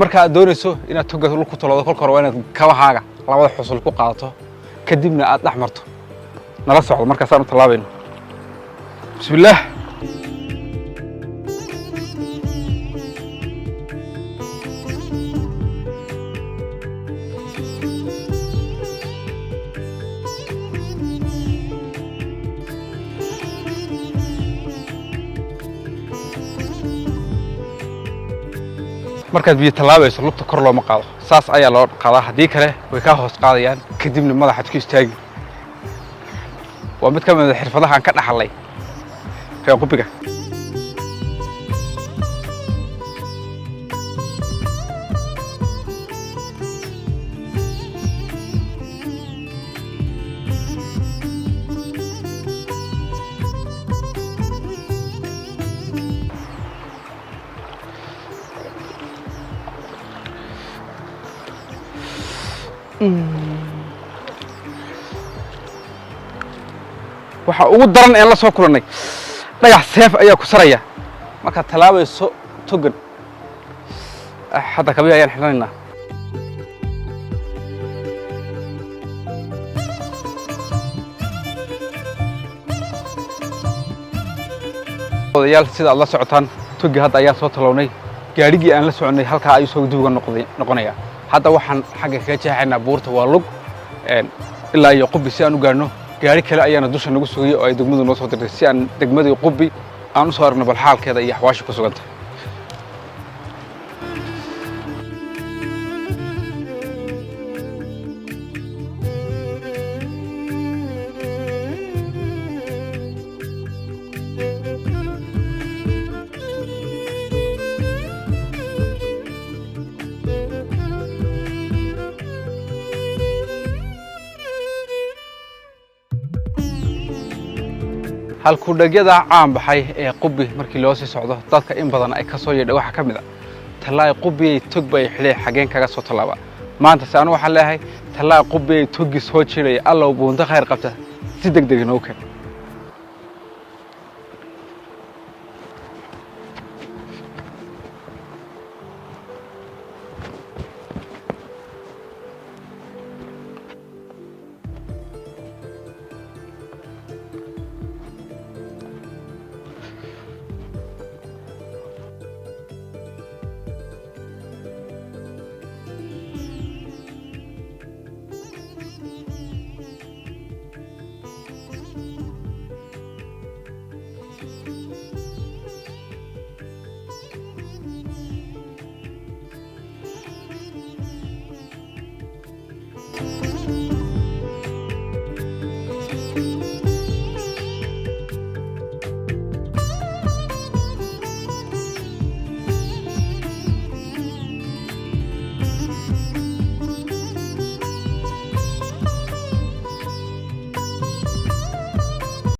marka aad doonayso inaad toga ku tolado kolka hore waa inaad kabahaaga labada xusul ku qaadato kadibna aad dhaxmarto nala socdo markaas aan u talaabayno bismillaah markaad biyo talaabayso lugta kor looma qaado saas ayaa loo qaadaa hadii kale way ka hoos qaadayaan kadibna madaxaad ku istaagi waa mid ka mid ah xirfadaha aan ka dhaxalay reer qubiga waxa ugu daran ee la soo kulanay dhagax seef ayaa ku saraya marka talaabayso togan hadda kabi ayaan xiranaynaa odayaal sida aad la socotaan togi hadda ayaa soo talownay gaarigii aan la soconay halka ay soo dib uga noqonaya hadda waxaan xagga kaga jeexaynaa buurta waa lug ilaa iyo qubi si aan u gaarno gaari kale ayaana dusha nagu sugay oo ay degmadu noo soo dirtay si aan degmadii qubi aan u soo aragno bal xaalkeeda iyo xawaashi ku suganta halku dhagyada caan baxay ee qubi markii loo sii socdo dadka in badan ay ka soo yeedhay waxa kamid ah talaay qubi tog bay xilay xageen kaga soo talaaba maanta saan waxa leeyahay talaay qubi togi soo jiray alla buunta khayr qabta si degdeg noo keen